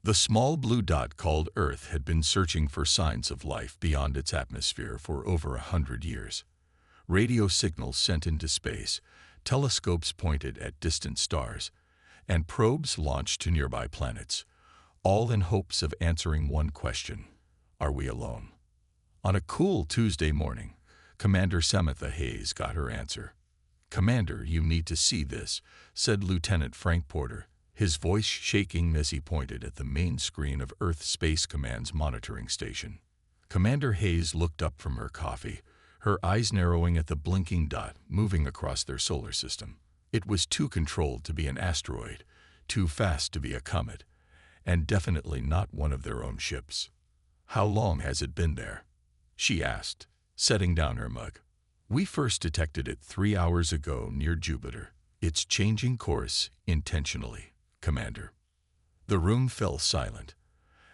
The small blue dot called Earth had been searching for signs of life beyond its atmosphere for over 100 years. Radio signals sent into space, telescopes pointed at distant stars, and probes launched to nearby planets, all in hopes of answering one question: are we alone? On a cool Tuesday morning, Commander Samantha Hayes got her answer. "Commander, you need to see this," said Lieutenant Frank Porter, his voice shaking as he pointed at the main screen of Earth Space Command's monitoring station. Commander Hayes looked up from her coffee, her eyes narrowing at the blinking dot moving across their solar system. It was too controlled to be an asteroid, too fast to be a comet, and definitely not one of their own ships. "How long has it been there?" she asked, setting down her mug. "We first detected it 3 hours ago near Jupiter. It's changing course intentionally, Commander." The room fell silent.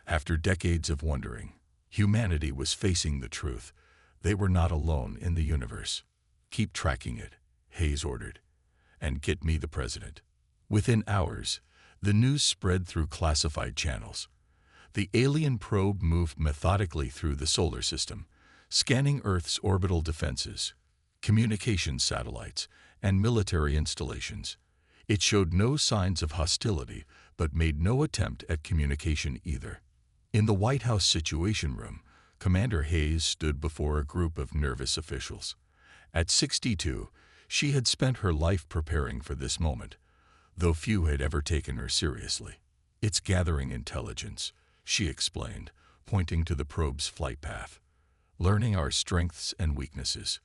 After decades of wondering, humanity was facing the truth. They were not alone in the universe. "Keep tracking it," Hayes ordered, "and get me the president." Within hours, the news spread through classified channels. The alien probe moved methodically through the solar system, scanning Earth's orbital defenses, communications satellites, and military installations. It showed no signs of hostility, but made no attempt at communication either. In the White House Situation Room, Commander Hayes stood before a group of nervous officials. At 62, she had spent her life preparing for this moment, though few had ever taken her seriously. "It's gathering intelligence," she explained, pointing to the probe's flight path. "Learning our strengths and weaknesses."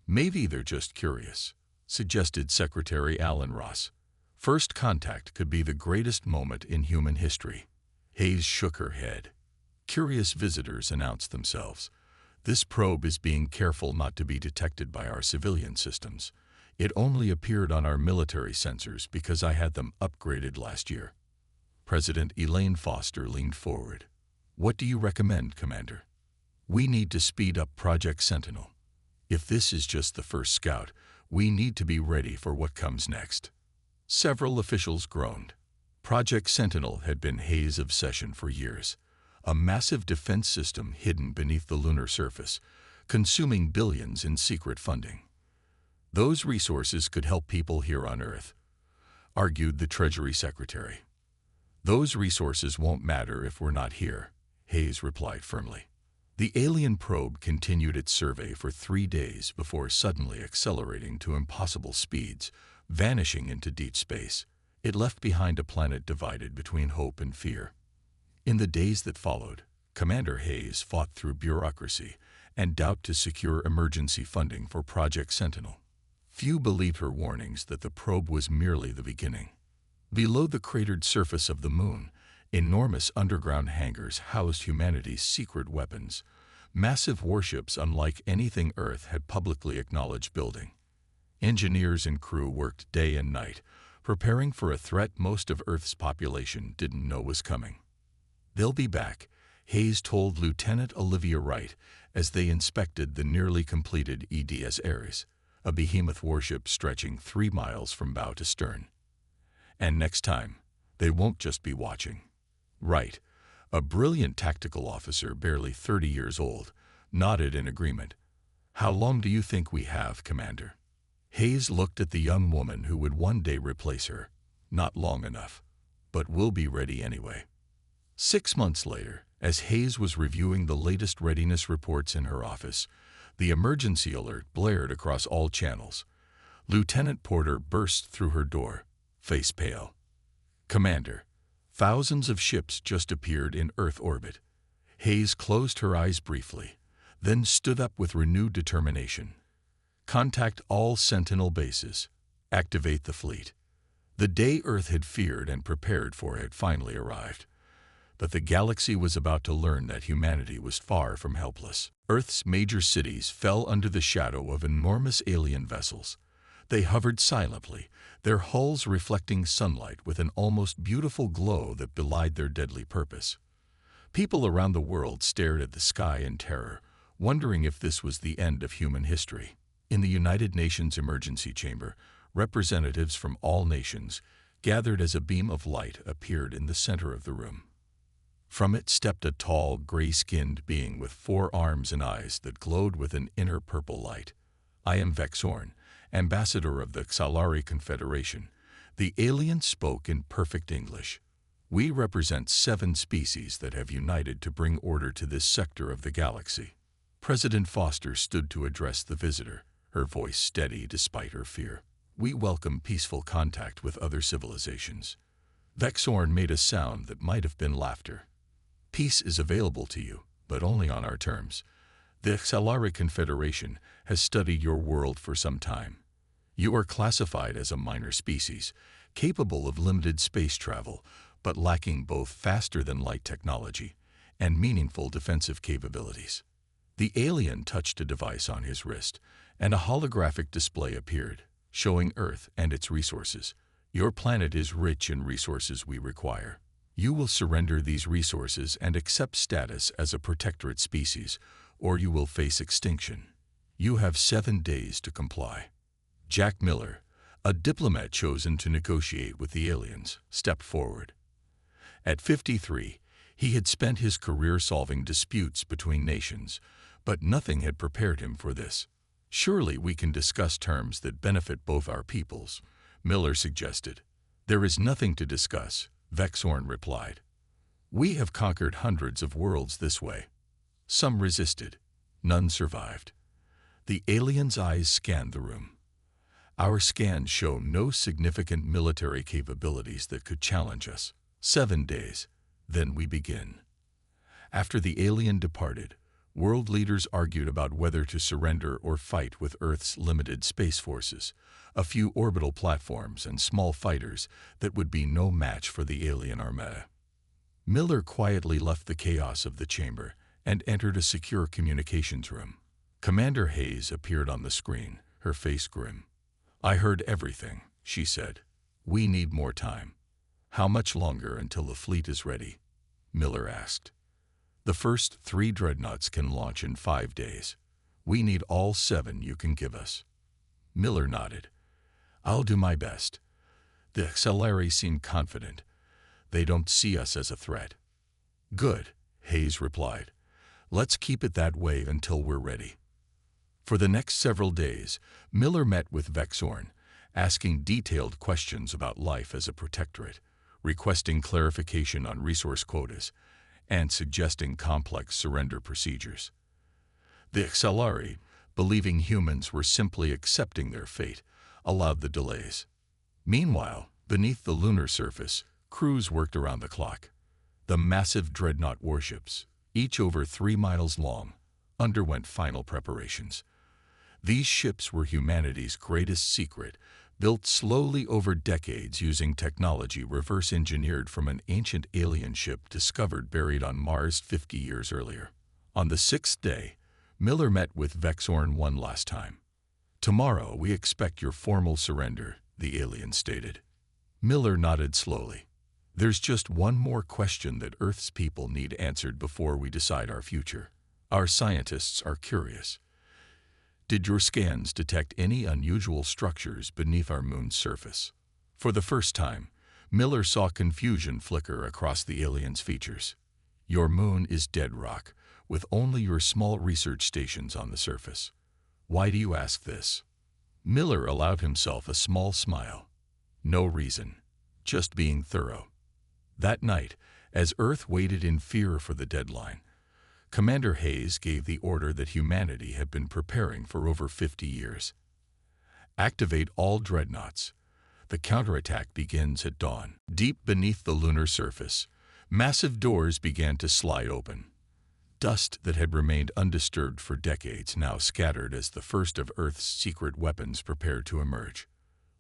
"Maybe they're just curious," suggested Secretary Alan Ross. "First contact could be the greatest moment in human history." Hayes shook her head. "Curious visitors announce themselves. This probe is being careful not to be detected by our civilian systems. It only appeared on our military sensors because I had them upgraded last year." President Elaine Foster leaned forward. "What do you recommend, Commander?" "We need to speed up Project Sentinel. If this is just the first scout, we need to be ready for what comes next." Several officials groaned. Project Sentinel had been Hayes' obsession for years, a massive defense system hidden beneath the lunar surface, consuming billions in secret funding. "Those resources could help people here on Earth," argued the Treasury Secretary. "Those resources won't matter if we're not here," Hayes replied firmly. The alien probe continued its survey for 3 days before suddenly accelerating to impossible speeds, vanishing into deep space. It left behind a planet divided between hope and fear. In the days that followed, Commander Hayes fought through bureaucracy and doubt to secure emergency funding for Project Sentinel. Few believed her warnings that the probe was merely the beginning. Below the cratered surface of the moon, enormous underground hangars housed humanity's secret weapons, massive warships unlike anything Earth had publicly acknowledged building. Engineers and crew worked day and night, preparing for a threat most of Earth's population didn't know was coming. "They'll be back," Hayes told Lieutenant Olivia Wright as they inspected the nearly completed EDS Ares, a behemoth warship stretching 3 miles from bow to stern. "And next time, they won't just be watching." Wright, a brilliant tactical officer barely 30 years old, nodded in agreement. "How long do you think we have, Commander?" Hayes looked at the young woman who would one day replace her. "Not long enough, but we'll be ready anyway." 6 months later, as Hayes was reviewing the latest readiness reports in her office, the emergency alert blared across all channels. Lieutenant Porter burst through her door, face pale. "Commander, thousands of ships just appeared in Earth orbit." Hayes closed her eyes briefly, then stood up with renewed determination. "Contact all Sentinel bases. Activate the fleet." The day Earth had feared and prepared for had finally arrived. But the galaxy was about to learn that humanity was far from helpless. Earth's major cities fell under the shadow of enormous alien vessels. They hovered silently, their hulls reflecting sunlight with an almost beautiful glow that belied their deadly purpose. People around the world stared at the sky in terror, wondering if this was the end of human history. In the United Nations Emergency Chamber, representatives from all nations gathered as a beam of light appeared in the center of the room. From it stepped a tall, gray-skinned being with 4 arms and eyes that glowed with an inner purple light. "I am Vexorn, ambassador of the Xalari Confederation." The alien spoke in perfect English. "We represent 7 species that have united to bring order to this sector of the galaxy." President Foster stood to address the visitor, her voice steady despite her fear. "We welcome peaceful contact with other civilizations." Vexorn made a sound that might have been laughter. "Peace is available to you, but only on our terms. The Xalari Confederation has studied your world for some time. You are classified as a minor species, capable of limited space travel, but lacking both faster-than-light technology and meaningful defensive capabilities." The alien touched a device on his wrist, and a holographic display appeared, showing Earth and its resources. "Your planet is rich in resources we require. You will surrender these resources and accept status as a protectorate species, or you will face extinction. You have 7 days to comply." Jack Miller, a diplomat chosen to negotiate with the aliens, stepped forward. At 53, he had spent his career solving disputes between nations, but nothing had prepared him for this. "Surely we can discuss terms that benefit both our peoples," Miller suggested. "There is nothing to discuss," Vexorn replied. "We have conquered hundreds of worlds this way." Some resisted. None survived. The alien's eyes scanned the room. "Our scans show no significant military capabilities that could challenge us. 7 days, then we begin." After the alien departed, world leaders argued about whether to surrender or fight with Earth's limited space forces, a few orbital platforms and small fighters that would be no match for the alien armada. Miller quietly left the chaos of the chamber and entered a secure communications room. Commander Hayes appeared on the screen, her face grim. "I heard everything," she said. "We need more time." "How much longer until the fleet is ready?" Miller asked. "The first 3 dreadnoughts can launch in 5 days. We need all 7 you can give us." Miller nodded. "I'll do my best." The Xalari seemed confident. "They don't see us as a threat." "Good," Hayes replied. "Let's keep it that way until we're ready." For the next several days, Miller met with Vexorn, asking detailed questions about life as a protectorate, requesting clarification on resource quotas, and suggesting complex surrender procedures. The Xalari, believing humans were simply accepting their fate, allowed the delays. Meanwhile, beneath the lunar surface, crews worked around the clock. The massive dreadnought warships, each over 3 miles long, underwent final preparations. These ships were humanity's greatest secret, built slowly over decades using technology reverse-engineered from an ancient alien ship discovered buried on Mars 50 years earlier. On the 6th day, Miller met with Vexorn one last time. "Tomorrow we expect your formal surrender," the alien stated. Miller nodded slowly. "There's just one more question that Earth's people need answered before we decide our future. Our scientists are curious. Did your scans detect any unusual structures beneath our moon's surface?" For the first time, Miller saw confusion flicker across the alien's features. "Your moon is dead rock, with only your small research stations on the surface. Why do you ask this?" Miller allowed himself a small smile. "No reason, just being thorough." That night, as Earth waited in fear for the deadline, Commander Hayes gave the order that humanity had been preparing for over 50 years. "Activate all dreadnoughts. The counterattack begins at dawn." Deep beneath the lunar surface, massive doors began to slide open. Dust that had remained undisturbed for decades now scattered as the first of Earth's secret weapons prepared to emerge.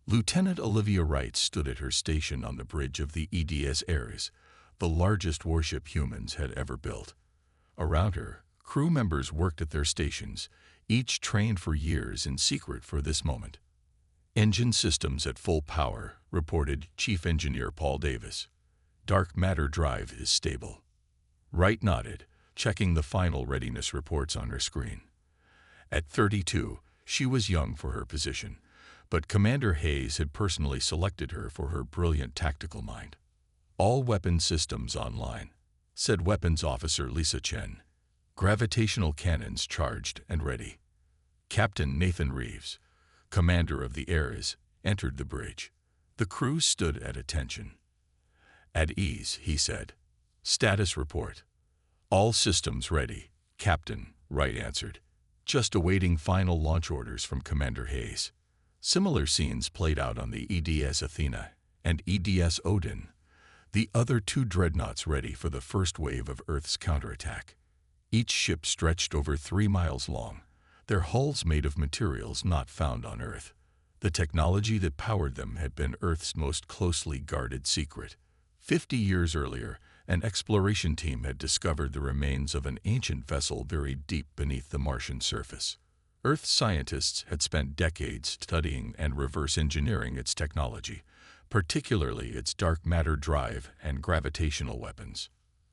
Lieutenant Olivia Wright stood at her station on the bridge of the EDS Ares, the largest warship humans had ever built. Around her, crew members worked at their stations, each trained for years in secret for this moment. "Engine systems at full power," reported Chief Engineer Paul Davis. "Dark matter drive is stable." Wright nodded, checking the final readiness reports on her screen. At 32, she was young for her position, but Commander Hayes had personally selected her for her brilliant tactical mind. "All weapon systems online." said Weapons Officer Lisa Chen. Gravitational cannons charged and ready. Captain Nathan Reeves, commander of the Ares, entered the bridge. The crew stood at attention. At ease, he said. Status report. All systems ready, Captain Wright answered. Just awaiting final launch orders from Commander Hayes. Similar scenes played out on the EDS Athena and EDS Odin, the other two dreadnoughts ready for the first wave of Earth's counterattack. Each ship stretched over 3 miles long, their hulls made of materials not found on Earth. The technology that powered them had been Earth's most closely guarded secret. 50 years earlier, an exploration team had discovered the remains of an ancient vessel buried deep beneath the Martian surface. Earth scientists had spent decades studying and reverse engineering its technology, particularly its dark matter drive and gravitational weapons.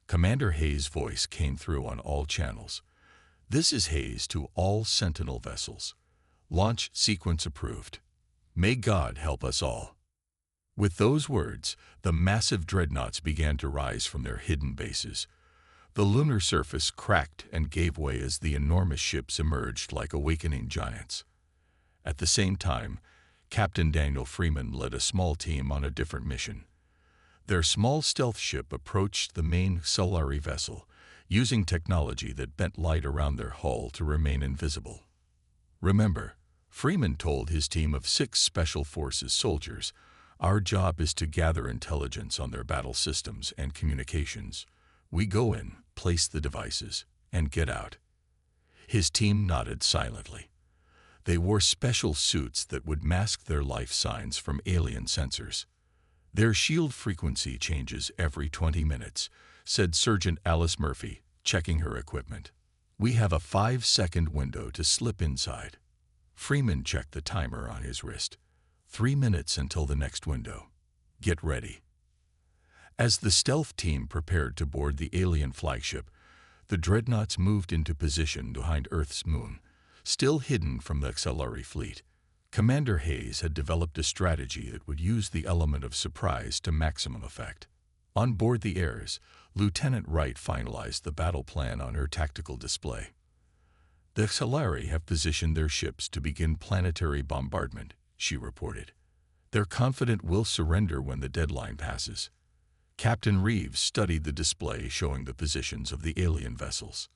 Commander Hayes' voice came through on all channels. This is Hayes to all Sentinel vessels. Launch sequence approved. May God help us all. With those words, the massive dreadnoughts began to rise from their hidden bases. The lunar surface cracked and gave way as the enormous ships emerged like awakening giants. At the same time, Captain Daniel Freeman led a small team on a different mission. Their small stealth ship approached the main Solari vessel, using technology that bent light around their hull to remain invisible. Remember, Freeman told his team of 6 Special Forces soldiers, "Our job is to gather intelligence on their battle systems and communications. We go in, place the devices, and get out." His team nodded silently. They wore special suits that would mask their life signs from alien sensors. "Their shield frequency changes every 20 minutes, said Sergeant Alice Murphy, checking her equipment. "We have a 5-second window to slip inside." Freeman checked the timer on his wrist. 3 minutes until the next window. Get ready. As the stealth team prepared to board the alien flagship, the dreadnoughts moved into position behind Earth's moon, still hidden from the Solari fleet. Commander Hayes had developed a strategy that would use the element of surprise to maximum effect. On board the Ares, Lieutenant Wright finalized the battle plan on her tactical display. "The Solari have positioned their ships to begin planetary bombardment," she reported. "They're confident we'll surrender when the deadline passes." Captain Reeves studied the display showing the positions of the alien vessels.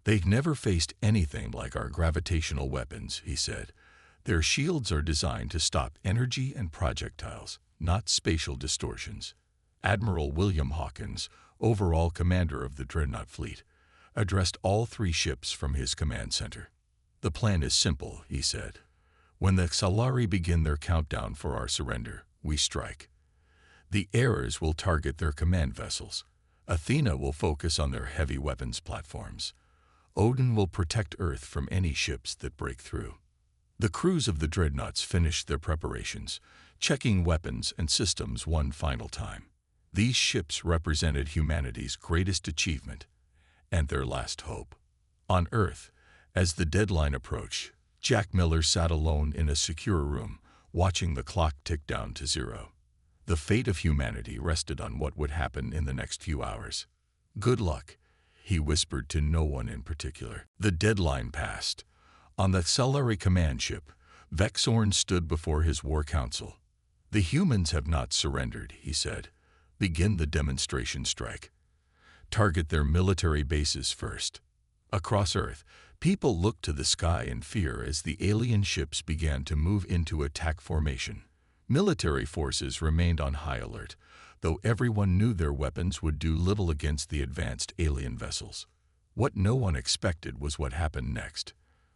"They've never faced anything like our gravitational weapons," he said. "Their shields are designed to stop energy and projectiles, not spatial distortions." Admiral William Hawkins, overall commander of the Dreadnought fleet, addressed all 3 ships from his command center. "The plan is simple," he said. "When the Solari begin their countdown for our surrender, we strike. The Ares will target their command vessels. Athena will focus on their heavy weapons platforms. Odin will protect Earth from any ships that break through." The crews of the dreadnoughts finished their preparations, checking weapons and systems one final time. These ships represented humanity's greatest achievement and their last hope. On Earth, as the deadline approached, Jack Miller sat alone in a secure room, watching the clock tick down to 0. The fate of humanity rested on what would happen in the next few hours. "Good luck," he whispered to no one in particular. The deadline passed. On the Solari command ship, Vexorn stood before his war council. "The humans have not surrendered," he said. "Begin the demonstration strike. Target their military bases first." Across Earth, people looked to the sky in fear as the alien ships began to move into attack formation. Military forces remained on high alert, though everyone knew their weapons would do little against the advanced alien vessels. What no one expected was what happened next.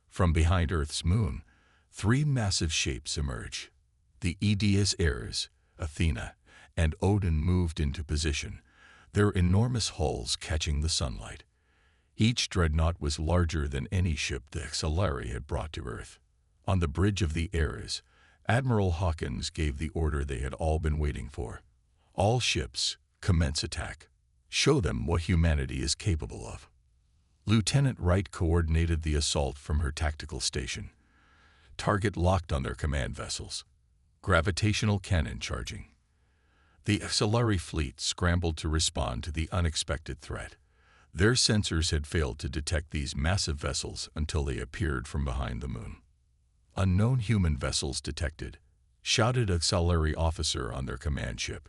From behind Earth's moon, 3 massive shapes emerged. The EDS Ares, Athena, and Odin moved into position, their enormous hulls catching the sunlight. Each dreadnought was larger than any ship the Solari had brought to Earth. On the bridge of the Ares, Admiral Hawkins gave the order they had all been waiting for. "All ships, commence attack. Show them what humanity is capable of." Lieutenant Wright coordinated the assault from her tactical station. Target locked on their command vessels. Gravitational cannon charging. The Xalari fleet scrambled to respond to the unexpected threat. Their sensors had failed to detect these massive vessels until they appeared from behind the moon. "Unknown human vessels detected," shouted a Xalari officer on their command ship.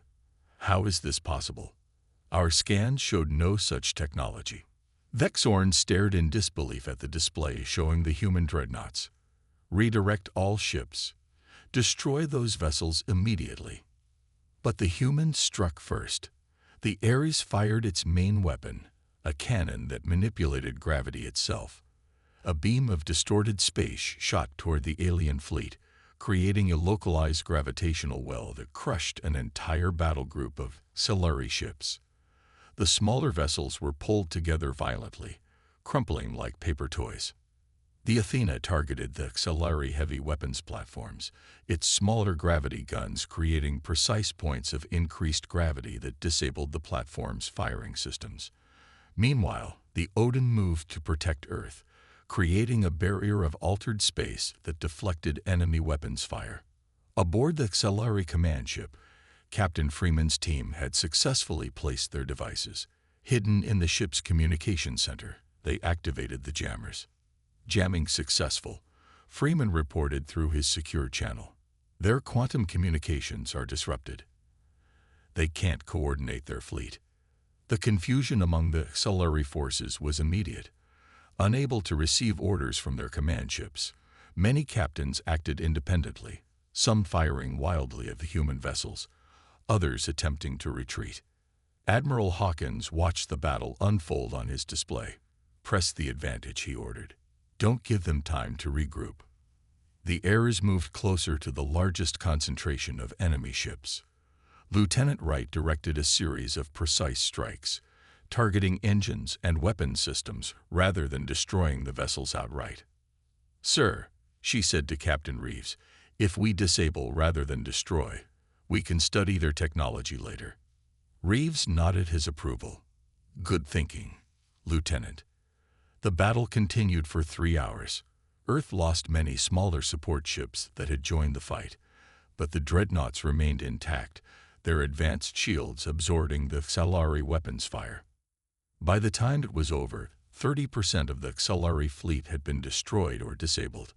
"How is this possible? Our scans showed no such technology." Vexorn stared in disbelief at the display showing the human dreadnoughts. "Redirect all ships. Destroy those vessels immediately." But the humans struck first. The Ares fired its main weapon, a cannon that manipulated gravity itself. A beam of distorted space shot toward the alien fleet, creating a localized gravitational well that crushed an entire battle group of Xalari ships. The smaller vessels were pulled together violently, crumpling like paper toys. The Athena targeted the Xalari heavy weapons platforms, its smaller gravity guns creating precise points of increased gravity that disabled the platform's firing systems. Meanwhile, the Odin moved to protect Earth, creating a barrier of altered space that deflected enemy weapons fire. Aboard the Xalari command ship, Captain Freeman's team had successfully placed their devices. Hidden in the ship's communication center, they activated the jammers. Jamming successful, Freeman reported through his secure channel. Their quantum communications are disrupted. They can't coordinate their fleet. The confusion among the Xalari forces was immediate. Unable to receive orders from their command ships, many captains acted independently, some firing wildly at the human vessels, others attempting to retreat. Admiral Hawkins watched the battle unfold on his display. "Press the advantage," he ordered. "Don't give them time to regroup." The Ares moved closer to the largest concentration of enemy ships. Lieutenant Wright directed a series of precise strikes, targeting engines and weapon systems rather than destroying the vessels outright. "Sir," she said to Captain Reeves, "if we disable rather than destroy, we can study their technology later." Reeves nodded his approval. "Good thinking, Lieutenant." The battle continued for 3 hours. Earth lost many smaller support ships that had joined the fight, but the dreadnoughts remained intact, their advanced shields absorbing the Xalari weapons fire. By the time it was over, 30% of the Xalari fleet had been destroyed or disabled.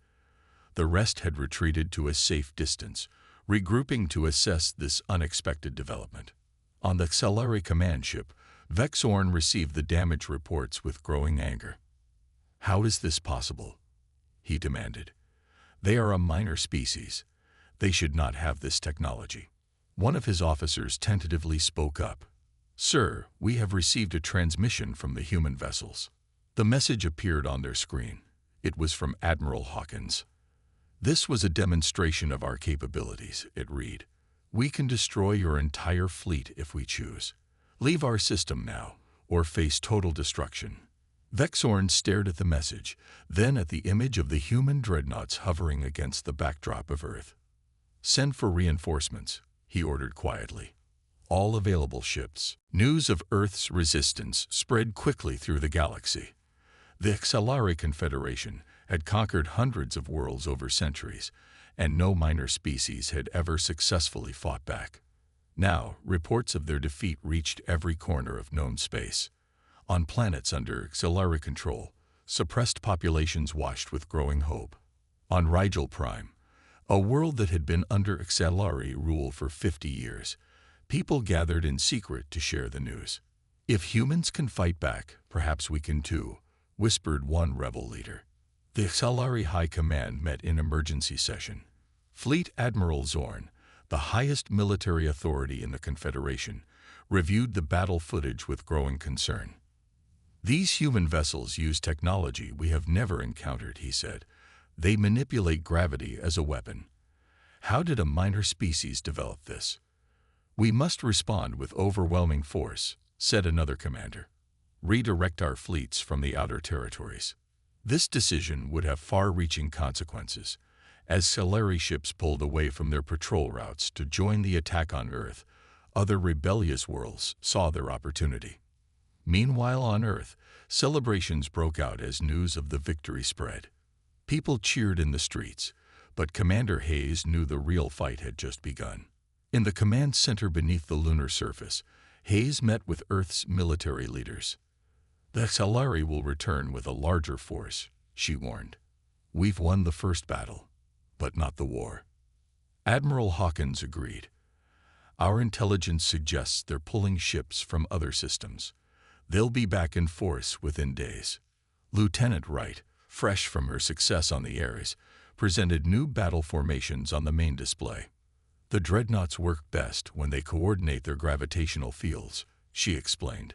The rest had retreated to a safe distance, regrouping to assess this unexpected development. On the Xalari command ship, Vexorn received the damage reports with growing anger. "How is this possible?" he demanded. "They are a minor species. They should not have this technology." One of his officers tentatively spoke up. "Sir, we have received a transmission from the human vessels." The message appeared on their screen. It was from Admiral Hawkins. "This was a demonstration of our capabilities," it read. "We can destroy your entire fleet if we choose. Leave our system now, or face total destruction." Vexorn stared at the message, then at the image of the human dreadnoughts hovering against the backdrop of Earth. "Send for reinforcements," he ordered quietly. "All available ships." News of Earth's resistance spread quickly through the galaxy. The Xalari Confederation had conquered hundreds of worlds over centuries, and no minor species had ever successfully fought back. Now, reports of their defeat reached every corner of known space. On planets under Xalari control, suppressed populations watched with growing hope. On Rigel Prime, a world that had been under Xalari rule for 50 years, people gathered in secret to share the news. "If humans can fight back, perhaps we can too," whispered one rebel leader. The Xalari High Command met in emergency session. Fleet Admiral Zorn, the highest military authority in the Confederation, reviewed the battle footage with growing concern. "These human vessels use technology we have never encountered," he said. "They manipulate gravity as a weapon. How did a minor species develop this?" "We must respond with overwhelming force," said another commander. "Redirect our fleets from the outer territories." This decision would have far-reaching consequences. As Xalari ships pulled away from their patrol routes to join the attack on Earth, other rebellious worlds saw their opportunity. Meanwhile on Earth, celebrations broke out as news of the victory spread. People cheered in the streets, but Commander Hayes knew the real fight had just begun. In the command center beneath the lunar surface, Hayes met with Earth's military leaders. The HFY will return with a larger force, she warned. We've won the first battle, but not the war. Admiral Hawkins agreed. Our intelligence suggests they're pulling ships from other systems. They'll be back in force within days. Lieutenant Wright, fresh from her success on the Ares, presented new battle formations on the main display. The Dreadnoughts work best when they coordinate their gravitational fields, she explained.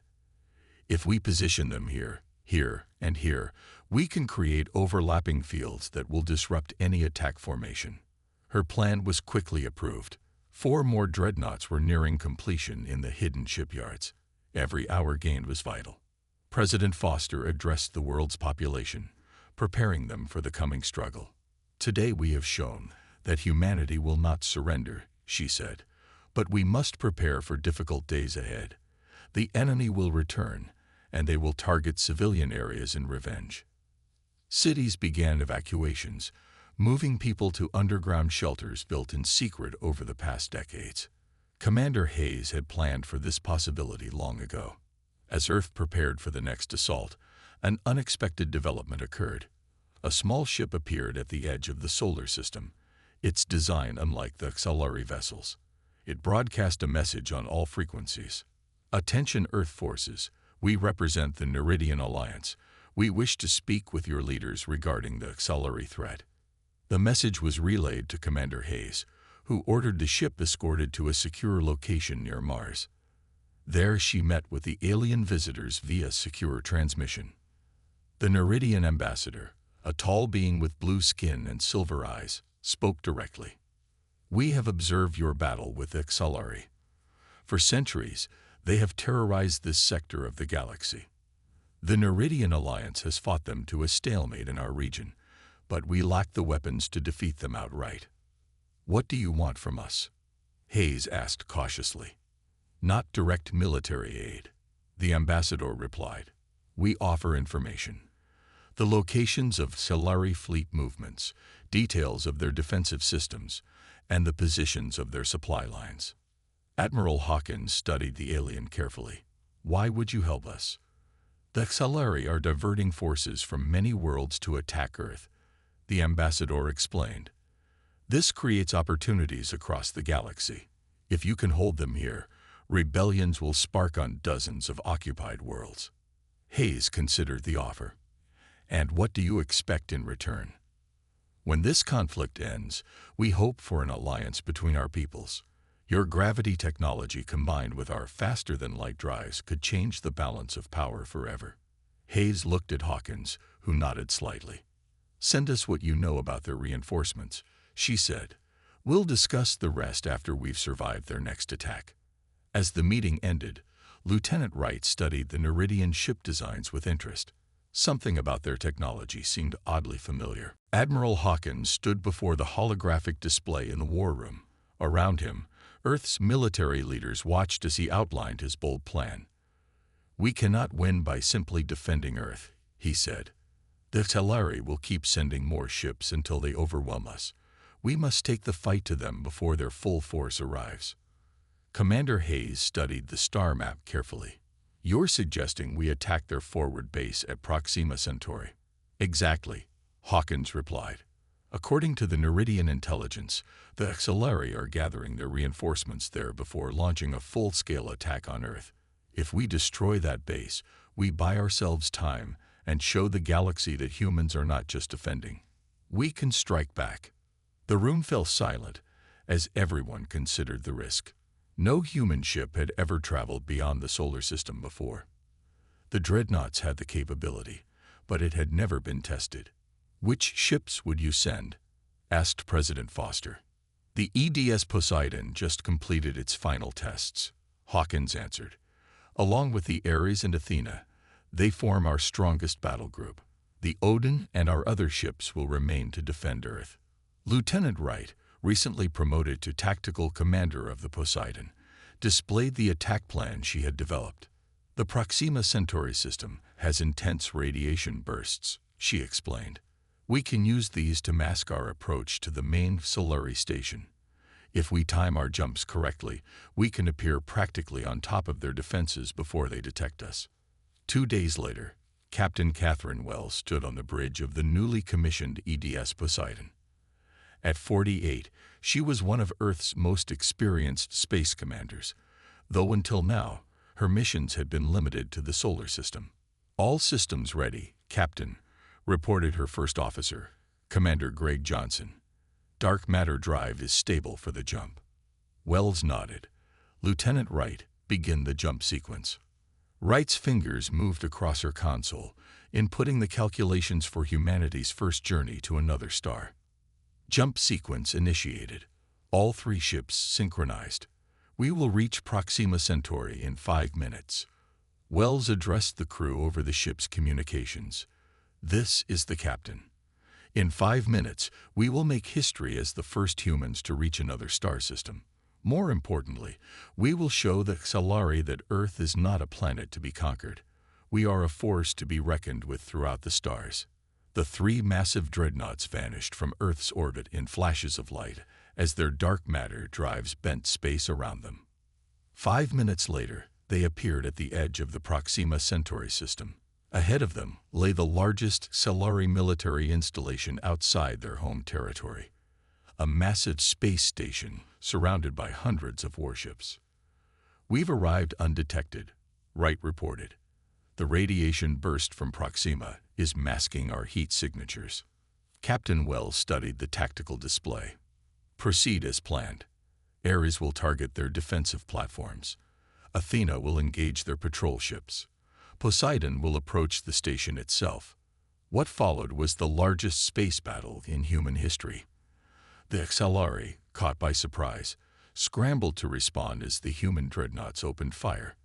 If we position them here, and here, we can create overlapping fields that will disrupt any attack formation. Her plan was quickly approved. 4 more Dreadnoughts were nearing completion in the hidden shipyards. Every hour gained was vital. President Foster addressed the world's population, preparing them for the coming struggle. Today we have shown that humanity will not surrender, she said, but we must prepare for difficult days ahead. The enemy will return, and they will target civilian areas in revenge. Cities began evacuations, moving people to underground shelters built in secret over the past decades. Commander Hayes had planned for this possibility long ago. As Earth prepared for the next assault, an unexpected development occurred. A small ship appeared at the edge of the solar system, its design unlike the HFY vessels. It broadcast a message on all frequencies. Attention Earth forces, we represent the Neridian Alliance. We wish to speak with your leaders regarding the HFY threat. The message was relayed to Commander Hayes, who ordered the ship escorted to a secure location near Mars. There she met with the alien visitors via secure transmission. The Neridian ambassador, a tall being with blue skin and silver eyes, spoke directly. We have observed your battle with the HFY. For centuries, they have terrorized this sector of the galaxy. The Neridian Alliance has fought them to a stalemate in our region, but we lack the weapons to defeat them outright. What do you want from us? Hayes asked cautiously. Not direct military aid, the ambassador replied. We offer information. The locations of HFY fleet movements, details of their defensive systems, and the positions of their supply lines. Admiral Hawkins studied the alien carefully. Why would you help us? The HFY are diverting forces from many worlds to attack Earth, the ambassador explained. This creates opportunities across the galaxy. If you can hold them here, rebellions will spark on dozens of occupied worlds. Hayes considered the offer. And what do you expect in return? When this conflict ends, we hope for an alliance between our peoples. Your gravity technology combined with our faster-than-light drives could change the balance of power forever. Hayes looked at Hawkins, who nodded slightly. Send us what you know about their reinforcements, she said. We'll discuss the rest after we've survived their next attack. As the meeting ended, Lieutenant Wright studied the Neridian ship designs with interest. Something about their technology seemed oddly familiar. Admiral Hawkins stood before the holographic display in the war room. Around him, Earth's military leaders watched as he outlined his bold plan. We cannot win by simply defending Earth, he said. The HFY will keep sending more ships until they overwhelm us. We must take the fight to them before their full force arrives. Commander Hayes studied the star map carefully. You're suggesting we attack their forward base at Proxima Centauri. Exactly, Hawkins replied. According to the Neridian intelligence, the HFY are gathering their reinforcements there before launching a full-scale attack on Earth. If we destroy that base, we buy ourselves time and show the galaxy that humans are not just defending. We can strike back. The room fell silent as everyone considered the risk. No human ship had ever traveled beyond the solar system before. The Dreadnoughts had the capability, but it had never been tested. Which ships would you send? Asked President Foster. The EDS Poseidon just completed its final tests, Hawkins answered. Along with the Ares and Athena, they form our strongest battle group. The Odin and our other ships will remain to defend Earth. Lieutenant Wright, recently promoted to tactical commander of the Poseidon, displayed the attack plan she had developed. The Proxima Centauri system has intense radiation bursts, she explained. We can use these to mask our approach to the main HFY station. If we time our jumps correctly, we can appear practically on top of their defenses before they detect us. 2 days later, Captain Catherine Wells stood on the bridge of the newly commissioned EDS Poseidon. At 48, she was one of Earth's most experienced space commanders, though until now, her missions had been limited to the solar system. "All systems ready, Captain," reported her first officer, Commander Greg Johnson. "Dark matter drive is stable for the jump." Wells nodded. "Lieutenant Wright, begin the jump sequence." Wright's fingers moved across her console, inputting the calculations for humanity's first journey to another star. Jump sequence initiated. All 3 ships synchronized. "We will reach Proxima Centauri in 5 minutes." Wells addressed the crew over the ship's communications. "This is the captain. In 5 minutes, we will make history as the first humans to reach another star system. More importantly, we will show the Xalari that Earth is not a planet to be conquered. We are a force to be reckoned with throughout the stars." The 3 massive dreadnoughts vanished from Earth's orbit in flashes of light as their dark matter drives bent space around them. 5 minutes later, they appeared at the edge of the Proxima Centauri system. Ahead of them lay the largest Xalari military installation outside their home territory, a massive space station surrounded by hundreds of warships. "We've arrived undetected," Wright reported. "The radiation burst from Proxima is masking our heat signatures." Captain Wells studied the tactical display. "Proceed as planned. Ares will target their defensive platforms. Athena will engage their patrol ships. Poseidon will approach the station itself." What followed was the largest space battle in human history. The Xalari, caught by surprise, scrambled to respond as the human dreadnoughts opened fire.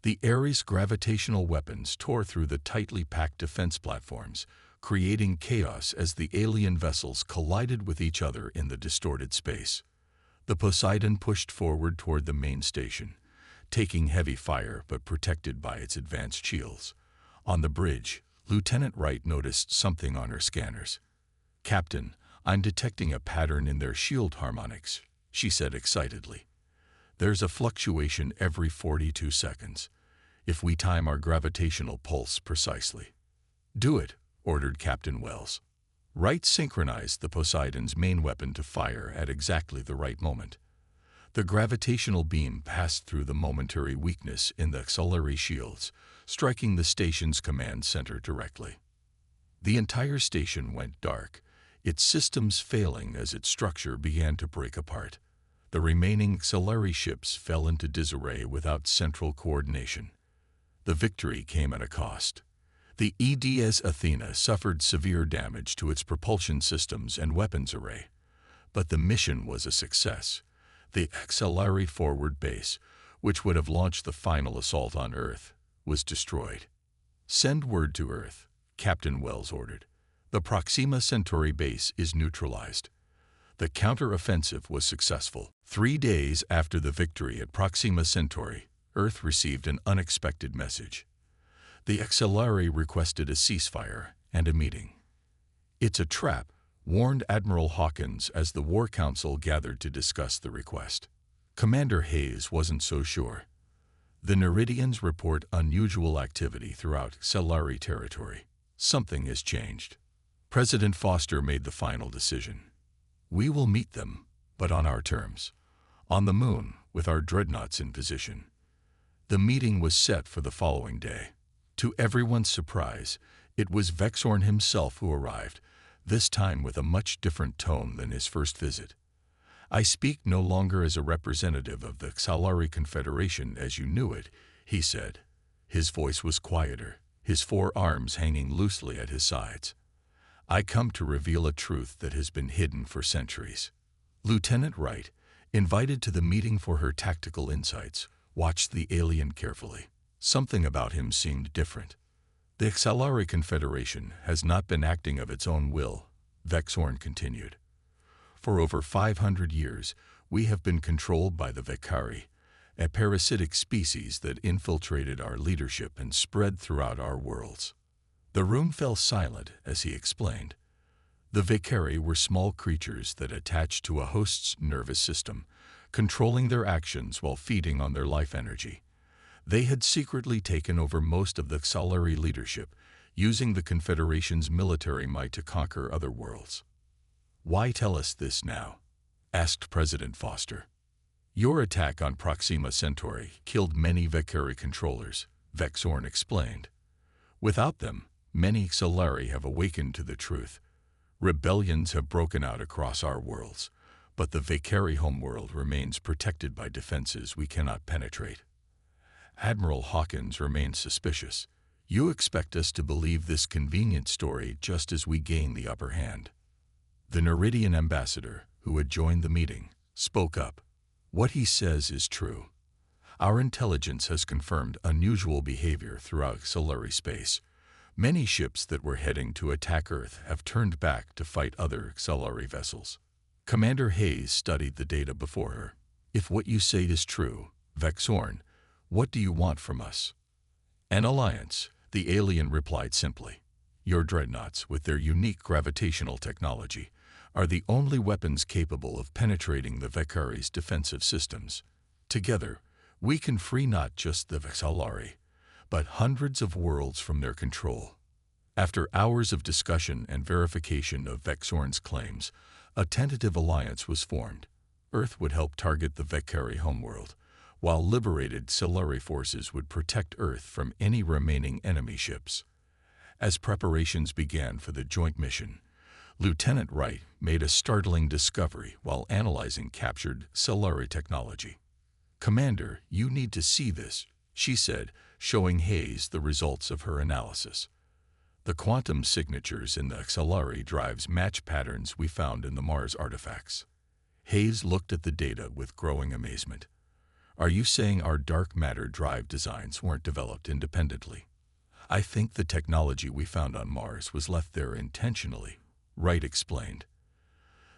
The Ares gravitational weapons tore through the tightly packed defense platforms, creating chaos as the alien vessels collided with each other in the distorted space. The Poseidon pushed forward toward the main station, taking heavy fire but protected by its advanced shields. On the bridge, Lieutenant Wright noticed something on her scanners. "Captain, I'm detecting a pattern in their shield harmonics," she said excitedly. "There's a fluctuation every 42 seconds, if we time our gravitational pulse precisely." "Do it," ordered Captain Wells. Wright synchronized the Poseidon's main weapon to fire at exactly the right moment. The gravitational beam passed through the momentary weakness in the Xalari shields, striking the station's command center directly. The entire station went dark, its systems failing as its structure began to break apart. The remaining Xalari ships fell into disarray without central coordination. The victory came at a cost. The EDS Athena suffered severe damage to its propulsion systems and weapons array, but the mission was a success. The Xalari forward base, which would have launched the final assault on Earth, was destroyed. "Send word to Earth," Captain Wells ordered. "The Proxima Centauri base is neutralized." The counter-offensive was successful. 3 days after the victory at Proxima Centauri, Earth received an unexpected message. The Xalari requested a ceasefire and a meeting. "It's a trap," warned Admiral Hawkins as the War Council gathered to discuss the request. Commander Hayes wasn't so sure. "The Neridians report unusual activity throughout Xalari territory. Something has changed." President Foster made the final decision. "We will meet them, but on our terms. On the moon, with our dreadnoughts in position." The meeting was set for the following day. To everyone's surprise, it was Vexorn himself who arrived, this time with a much different tone than his first visit. "I speak no longer as a representative of the Xalari Confederation as you knew it," he said. His voice was quieter, his 4 arms hanging loosely at his sides. "I come to reveal a truth that has been hidden for centuries." Lieutenant Wright, invited to the meeting for her tactical insights, watched the alien carefully. Something about him seemed different. "The Xalari Confederation has not been acting of its own will," Vexorn continued. "For over 500 years, we have been controlled by the Vekari, a parasitic species that infiltrated our leadership and spread throughout our worlds." The room fell silent as he explained. The Vakari were small creatures that attached to a host's nervous system, controlling their actions while feeding on their life energy. They had secretly taken over most of the Xalari leadership, using the Confederation's military might to conquer other worlds. "Why tell us this now?" asked President Foster. "Your attack on Proxima Centauri killed many Vakari controllers," Vexorn explained. "Without them, many Xalari have awakened to the truth. Rebellions have broken out across our worlds, but the Vakari homeworld remains protected by defenses we cannot penetrate." Admiral Hawkins remained suspicious. "You expect us to believe this convenient story just as we gain the upper hand?" The Neridian ambassador, who had joined the meeting, spoke up. "What he says is true. Our intelligence has confirmed unusual behavior throughout Xalari space. Many ships that were heading to attack Earth have turned back to fight other Xalari vessels." Commander Hayes studied the data before her. "If what you say is true, Vexorn, what do you want from us?" "An alliance," the alien replied simply. "Your dreadnoughts, with their unique gravitational technology, are the only weapons capable of penetrating the Vakari's defensive systems. Together, we can free not just the Xalari, but hundreds of worlds from their control." After hours of discussion and verification of Vexorn's claims, a tentative alliance was formed. Earth would help target the Vakari homeworld, while liberated Xalari forces would protect Earth from any remaining enemy ships. As preparations began for the joint mission, Lieutenant Wright made a startling discovery while analyzing captured Xalari technology. "Commander, you need to see this," she said, showing Hayes the results of her analysis. "The quantum signatures in the Xalari drives match patterns we found in the Mars artifacts." Hayes looked at the data with growing amazement. "Are you saying our dark matter drive designs weren't developed independently?" "I think the technology we found on Mars was left there intentionally," Wright explained.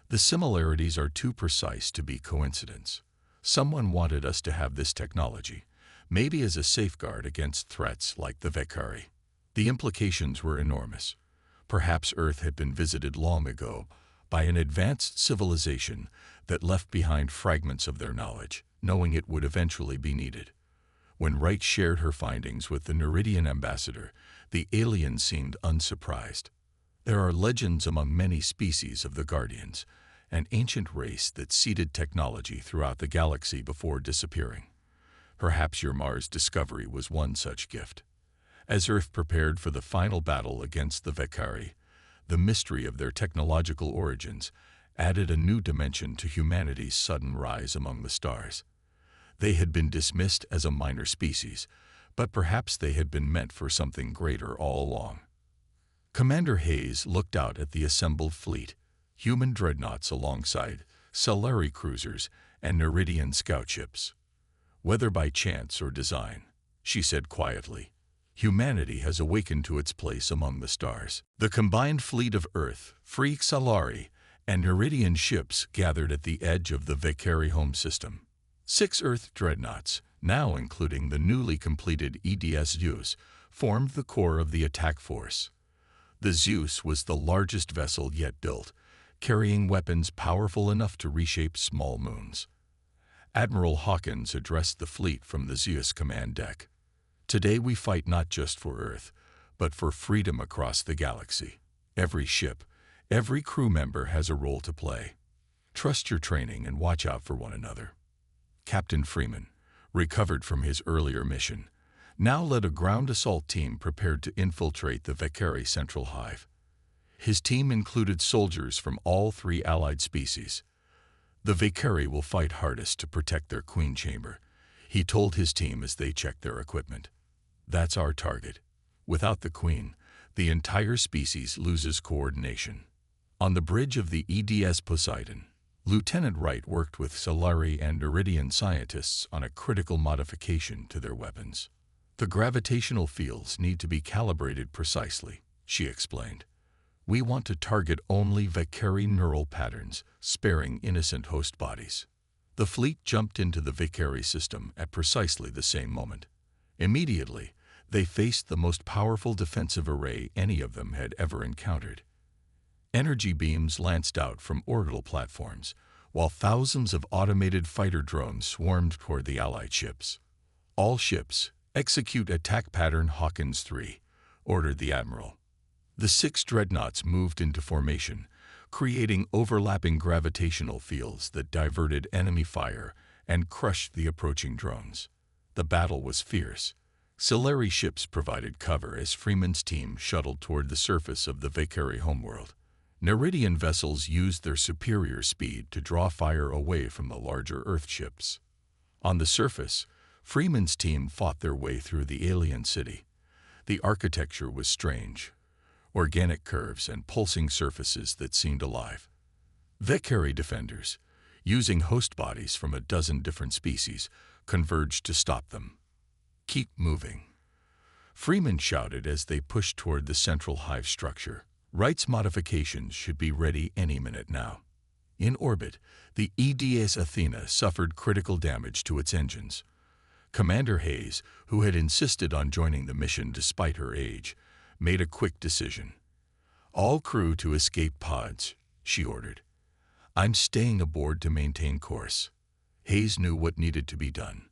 "The similarities are too precise to be coincidence. Someone wanted us to have this technology, maybe as a safeguard against threats like the Vakari." The implications were enormous. Perhaps Earth had been visited long ago by an advanced civilization that left behind fragments of their knowledge, knowing it would eventually be needed. When Wright shared her findings with the Neridian ambassador, the alien seemed unsurprised. "There are legends among many species of the Guardians, an ancient race that seeded technology throughout the galaxy before disappearing. Perhaps your Mars discovery was one such gift." As Earth prepared for the final battle against the Vakari, the mystery of their technological origins added a new dimension to humanity's sudden rise among the stars. They had been dismissed as a minor species, but perhaps they had been meant for something greater all along. Commander Hayes looked out at the assembled fleet, human dreadnoughts alongside Xalari cruisers and Neridian scout ships. "Whether by chance or design," she said quietly, "humanity has awakened to its place among the stars." The combined fleet of Earth, free Xalari, and Neridian ships gathered at the edge of the Vakari home system. 6 Earth dreadnoughts, now including the newly completed EDS Zeus, formed the core of the attack force. The Zeus was the largest vessel yet built, carrying weapons powerful enough to reshape small moons. Admiral Hawkins addressed the fleet from the Zeus command deck. "Today we fight not just for Earth, but for freedom across the galaxy. Every ship, every crew member has a role to play. Trust your training and watch out for one another." Captain Freeman, recovered from his earlier mission, now led a ground assault team prepared to infiltrate the Vakari central hive. His team included soldiers from all 3 allied species. "The Vakari will fight hardest to protect their queen chamber," he told his team as they checked their equipment. "That's our target. Without the queen, the entire species loses coordination." On the bridge of the EDS Poseidon, Lieutenant Wright worked with Xalari and Neridian scientists on a critical modification to their weapons. "The gravitational fields need to be calibrated precisely," she explained. "We want to target only Vakari neural patterns, sparing innocent host bodies." The fleet jumped into the Vakari system at precisely the same moment. Immediately, they faced the most powerful defensive array any of them had ever encountered. Energy beams lanced out from orbital platforms, while thousands of automated fighter drones swarmed toward the Allied ships. "All ships, execute attack pattern Hawkins 3, ordered the Admiral. The 6 Dreadnoughts moved into formation, creating overlapping gravitational fields that diverted enemy fire and crushed the approaching drones. The battle was fierce. Solari ships provided cover as Freeman's team shuttled toward the surface of the Valkyrie homeworld. Neridian vessels used their superior speed to draw fire away from the larger Earth ships. On the surface, Freeman's team fought their way through the alien city. The architecture was strange. Organic curves and pulsing surfaces that seemed alive. Valkyrie defenders, using host bodies from a dozen different species, converged to stop them. "Keep moving," Freeman shouted as they pushed toward the central hive structure. "Wright's modifications should be ready any minute now." In orbit, the EDS Athena suffered critical damage to its engines. Commander Hayes, who had insisted on joining the mission despite her age, made a quick decision. "All crew to escape pods," she ordered. "I'm staying aboard to maintain course." Hayes knew what needed to be done.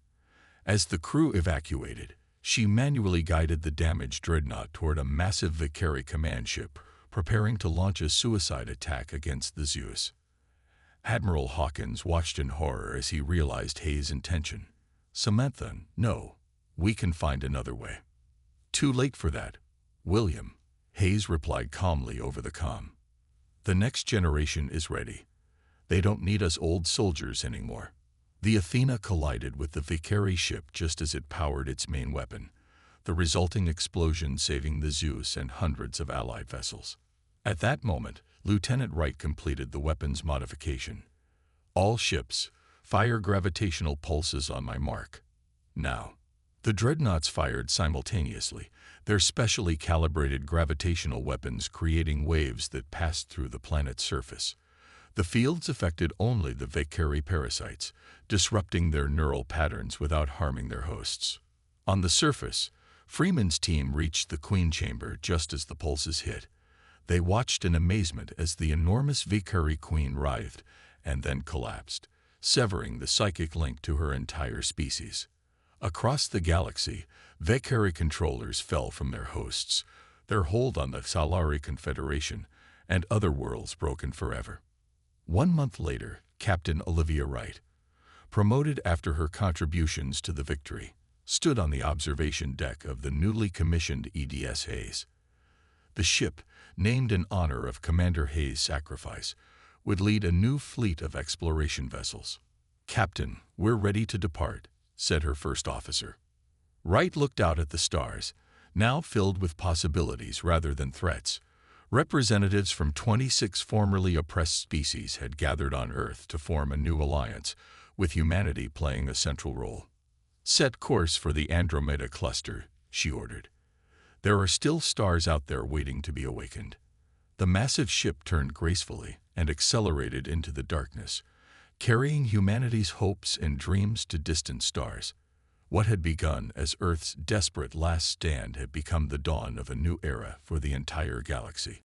As the crew evacuated, she manually guided the damaged Dreadnought toward a massive Valkyrie command ship, preparing to launch a suicide attack against the Zeus. Admiral Hawkins watched in horror as he realized Hayes' intention. "Samantha, no. We can find another way." "Too late for that, William," Hayes replied calmly over the comm. "The next generation is ready. They don't need us old soldiers anymore." The Athena collided with the Valkyrie ship just as it powered its main weapon, the resulting explosion saving the Zeus and hundreds of Allied vessels. At that moment, Lieutenant Wright completed the weapon's modification. "All ships, fire gravitational pulses on my mark. Now." The Dreadnoughts fired simultaneously, their specially calibrated gravitational weapons creating waves that passed through the planet's surface. The fields affected only the Valkyrie parasites, disrupting their neural patterns without harming their hosts. On the surface, Freeman's team reached the Queen Chamber just as the pulses hit. They watched in amazement as the enormous Valkyrie Queen writhed and then collapsed, severing the psychic link to her entire species. Across the galaxy, Valkyrie controllers fell from their hosts, their hold on the Solari Confederation and other worlds broken forever. 1 month later, Captain Olivia Wright, promoted after her contributions to the victory, stood on the observation deck of the newly commissioned EDS Hayes. The ship, named in honor of Commander Hayes' sacrifice, would lead a new fleet of exploration vessels. "Captain, we're ready to depart," said her first officer. Wright looked out at the stars, now filled with possibilities rather than threats. Representatives from 26 formerly oppressed species had gathered on Earth to form a new alliance, with humanity playing a central role. "Set course for the Andromeda cluster," she ordered. "There are still stars out there waiting to be awakened." The massive ship turned gracefully and accelerated into the darkness, carrying humanity's hopes and dreams to distant stars. What had begun as Earth's desperate last stand had become the dawn of a new era for the entire galaxy.